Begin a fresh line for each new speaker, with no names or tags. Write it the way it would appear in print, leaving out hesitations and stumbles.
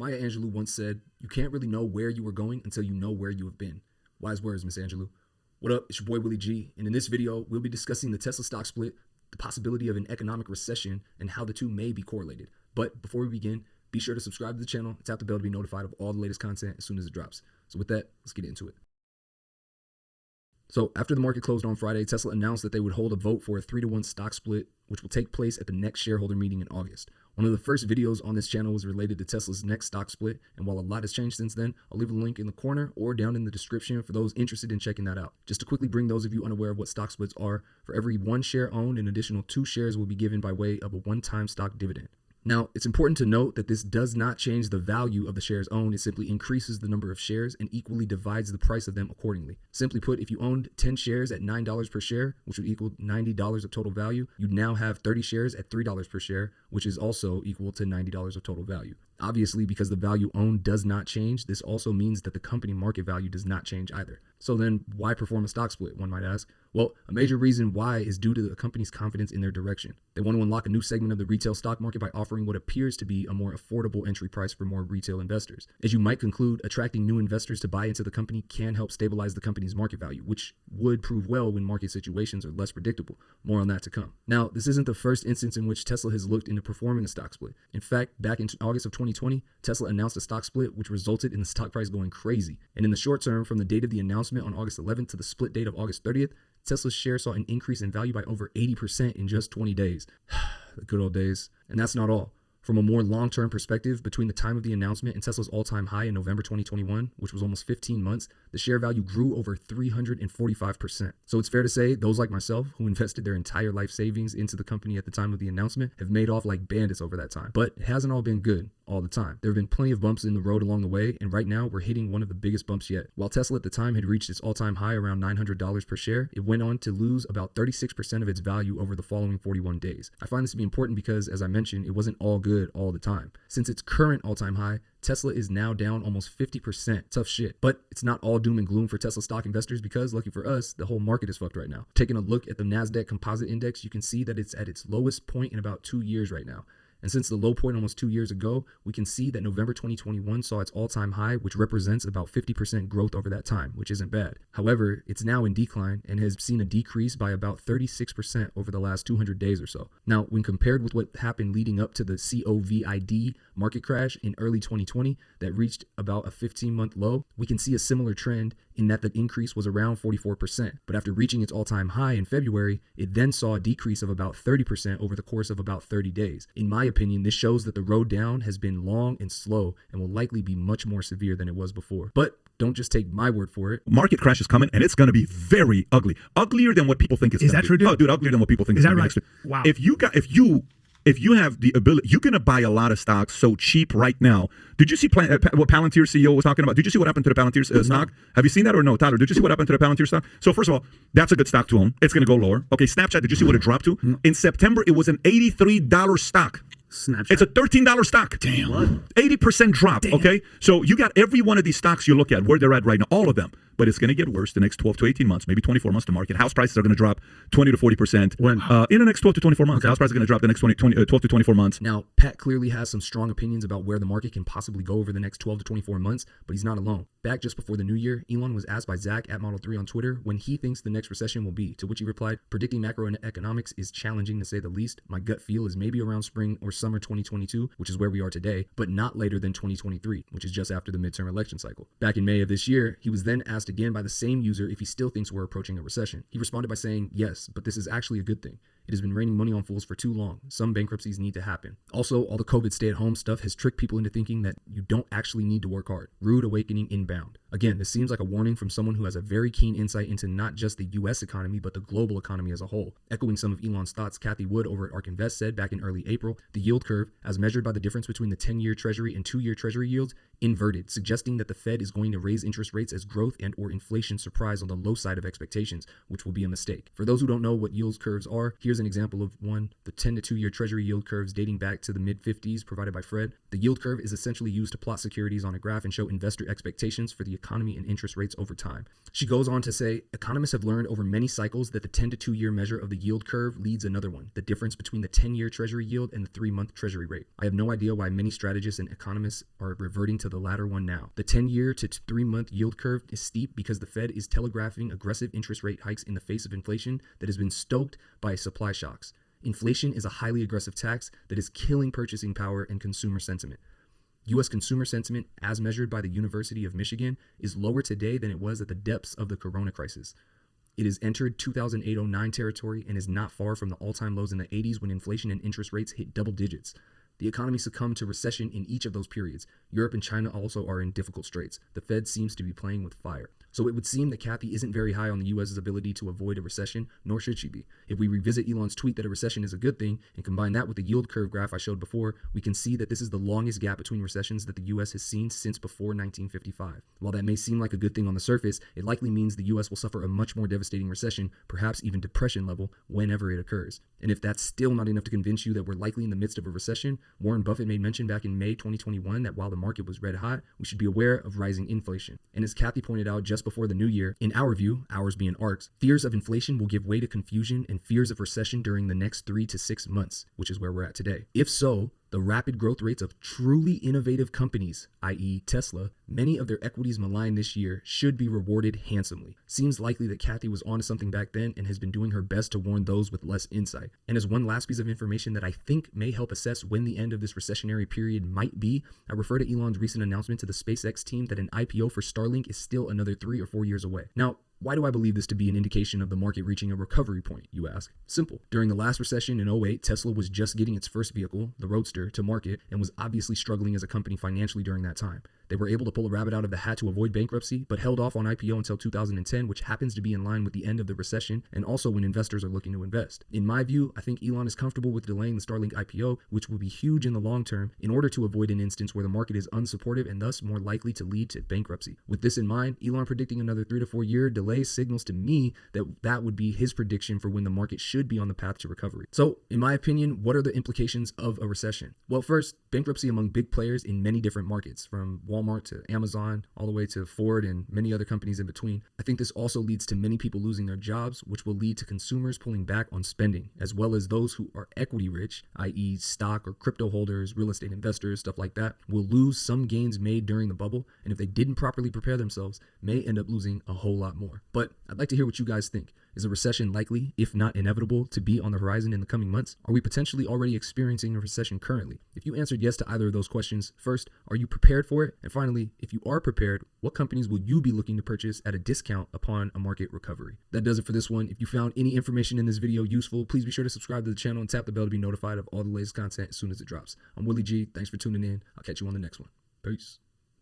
Maya Angelou once said, "You can't really know where you are going until you know where you have been." Wise words, Miss Angelou. What up? It's your boy Willie G, and in this video, we'll be discussing the Tesla stock split, the possibility of an economic recession, and how the two may be correlated. But before we begin, be sure to subscribe to the channel and tap the bell to be notified of all the latest content as soon as it drops. So with that, let's get into it. So after the market closed on Friday, Tesla announced that they would hold a vote for a 3-to-1 stock split, which will take place at the next shareholder meeting in August. One of the first videos on this channel was related to Tesla's next stock split, and while a lot has changed since then, I'll leave a link in the corner or down in the description for those interested in checking that out. Just to quickly bring those of you unaware of what stock splits are, for every 1 share owned, an additional 2 shares will be given by way of a one-time stock dividend. Now, it's important to note that this does not change the value of the shares owned. It simply increases the number of shares and equally divides the price of them accordingly. Simply put, if you owned 10 shares at $9 per share, which would equal $90 of total value, you now have 30 shares at $3 per share, which is also equal to $90 of total value. Obviously, because the value owned does not change, this also means that the company market value does not change either. So then why perform a stock split, one might ask? Well, a major reason why is due to the company's confidence in their direction. They want to unlock a new segment of the retail stock market by offering what appears to be a more affordable entry price for more retail investors. As you might conclude, attracting new investors to buy into the company can help stabilize the company's market value, which would prove well when market situations are less predictable. More on that to come. Now, this isn't the first instance in which Tesla has looked into performing a stock split. In fact, back in August of 2020, Tesla announced a stock split, which resulted in the stock price going crazy. And in the short term, from the date of the announcement on August 11th to the split date of August 30th, Tesla's share saw an increase in value by over 80% in just 20 days. The good old days. And that's not all. From a more long-term perspective, between the time of the announcement and Tesla's all-time high in November 2021, which was almost 15 months, the share value grew over 345%. So it's fair to say those like myself, who invested their entire life savings into the company at the time of the announcement, have made off like bandits over that time. But it hasn't all been good all the time. There have been plenty of bumps in the road along the way, and right now we're hitting one of the biggest bumps yet. While Tesla at the time had reached its all-time high around $900 per share, it went on to lose about 36% of its value over the following 41 days. I find this to be important because, as I mentioned, it wasn't all good all the time. Since its current all-time high, Tesla is now down almost 50%. Tough shit. But it's not all doom and gloom for Tesla stock investors because, lucky for us, the whole market is fucked right now. Taking a look at the NASDAQ Composite Index, you can see that it's at its lowest point in about 2 years right now. And since the low point almost 2 years ago, we can see that November 2021 saw its all-time high, which represents about 50% growth over that time, which isn't bad. However, it's now in decline and has seen a decrease by about 36% over the last 200 days or so. Now, when compared with what happened leading up to the COVID market crash in early 2020 that reached about a 15-month low, we can see a similar trend in that the increase was around 44%. But after reaching its all-time high in February, it then saw a decrease of about 30% over the course of about 30 days. In my opinion, this shows that the road down has been long and slow and will likely be much more severe than it was before. But don't just take my word for it.
Market crash is coming, and it's going to be very ugly. Uglier than what people think it's going to be.
Is that true, dude?
Oh, dude, uglier than what people think
is
it's
that
going to
right?
be.
Wow.
If you have the ability, you're going to buy a lot of stocks so cheap right now. Did you see what Palantir CEO was talking about? Did you see what happened to the Palantir stock? Have you seen that or no, Tyler? Did you see what happened to the Palantir stock? So first of all, that's a good stock to own. It's going to go lower. Okay, Snapchat, did you see what it dropped to? In September, it was an $83 stock.
Snapchat.
It's a $13 stock.
Damn.
What? 80% drop. Damn. Okay, so you got every one of these stocks you look at where they're at right now, all of them. But it's going to get worse the next 12 to 18 months, maybe 24 months to market. House prices are going to drop 20 to 40%.
When?
In the next 12 to 24 months. Okay. House prices are going to drop the next 12 to 24 months.
Now, Pat clearly has some strong opinions about where the market can possibly go over the next 12 to 24 months, but he's not alone. Back just before the new year, Elon was asked by Zach at Model 3 on Twitter when he thinks the next recession will be, to which he replied, "Predicting macroeconomics is challenging to say the least. My gut feel is maybe around spring or summer 2022, which is where we are today, but not later than 2023, which is just after the midterm election cycle." Back in May of this year, he was then asked again by the same user if he still thinks we're approaching a recession. He responded by saying, "Yes, but this is actually a good thing. It has been raining money on fools for too long. Some bankruptcies need to happen." Also, all the COVID stay-at-home stuff has tricked people into thinking that you don't actually need to work hard. Rude awakening inbound. Again, this seems like a warning from someone who has a very keen insight into not just the US economy, but the global economy as a whole. Echoing some of Elon's thoughts, Cathie Wood over at ARK Invest said back in early April, "The yield curve, as measured by the difference between the 10-year Treasury and 2-year Treasury yields, inverted, suggesting that the Fed is going to raise interest rates as growth and or inflation surprise on the low side of expectations, which will be a mistake. For those who don't know what yield curves are, here's an example of one: the 10 to 2-year Treasury yield curves dating back to the mid-50s provided by Fred. The yield curve is essentially used to plot securities on a graph and show investor expectations for the economy and interest rates over time. She goes on to say, economists have learned over many cycles that the 10 to 2-year measure of the yield curve leads another one, the difference between the 10-year Treasury yield and the 3-month Treasury rate. I have no idea why many strategists and economists are reverting to the latter one now. The 10-year to 3-month yield curve is steep because the Fed is telegraphing aggressive interest rate hikes in the face of inflation that has been stoked by supply shocks. Inflation is a highly aggressive tax that is killing purchasing power and consumer sentiment. U.S. consumer sentiment, as measured by the University of Michigan, is lower today than it was at the depths of the corona crisis. It has entered 2008-09 territory and is not far from the all-time lows in the 80s when inflation and interest rates hit double digits. The economy succumbed to recession in each of those periods. Europe and China also are in difficult straits. The Fed seems to be playing with fire. So it would seem that Cathie isn't very high on the U.S.'s ability to avoid a recession, nor should she be. If we revisit Elon's tweet that a recession is a good thing and combine that with the yield curve graph I showed before, we can see that this is the longest gap between recessions that the U.S. has seen since before 1955. While that may seem like a good thing on the surface, it likely means the U.S. will suffer a much more devastating recession, perhaps even depression level, whenever it occurs. And if that's still not enough to convince you that we're likely in the midst of a recession, Warren Buffett made mention back in May 2021 that while the market was red hot, we should be aware of rising inflation. And as Cathie pointed out just before the new year, in our view, ours being ARK's, fears of inflation will give way to confusion and fears of recession during the next 3 to 6 months, which is where we're at today. If so, the rapid growth rates of truly innovative companies, i.e. Tesla, many of their equities maligned this year, should be rewarded handsomely. Seems likely that Cathie was onto something back then and has been doing her best to warn those with less insight. And as one last piece of information that I think may help assess when the end of this recessionary period might be, I refer to Elon's recent announcement to the SpaceX team that an IPO for Starlink is still another 3 or 4 years away. Now, why do I believe this to be an indication of the market reaching a recovery point, you ask? Simple. During the last recession in 2008, Tesla was just getting its first vehicle, the Roadster, to market and was obviously struggling as a company financially during that time. They were able to pull a rabbit out of the hat to avoid bankruptcy, but held off on IPO until 2010, which happens to be in line with the end of the recession and also when investors are looking to invest. In my view, I think Elon is comfortable with delaying the Starlink IPO, which will be huge in the long term, in order to avoid an instance where the market is unsupportive and thus more likely to lead to bankruptcy. With this in mind, Elon predicting another 3 to 4 year delay signals to me that that would be his prediction for when the market should be on the path to recovery. So, in my opinion, what are the implications of a recession? Well, first, bankruptcy among big players in many different markets, from Walmart to Amazon, all the way to Ford and many other companies in between. I think this also leads to many people losing their jobs, which will lead to consumers pulling back on spending, as well as those who are equity rich, i.e. stock or crypto holders, real estate investors, stuff like that, will lose some gains made during the bubble, and if they didn't properly prepare themselves, may end up losing a whole lot more. But I'd like to hear what you guys think. Is a recession likely, if not inevitable, to be on the horizon in the coming months? Are we potentially already experiencing a recession currently? If you answered yes to either of those questions, first, are you prepared for it? And finally, if you are prepared, what companies will you be looking to purchase at a discount upon a market recovery? That does it for this one. If you found any information in this video useful, please be sure to subscribe to the channel and tap the bell to be notified of all the latest content as soon as it drops. I'm Willie G. Thanks for tuning in. I'll catch you on the next one. Peace.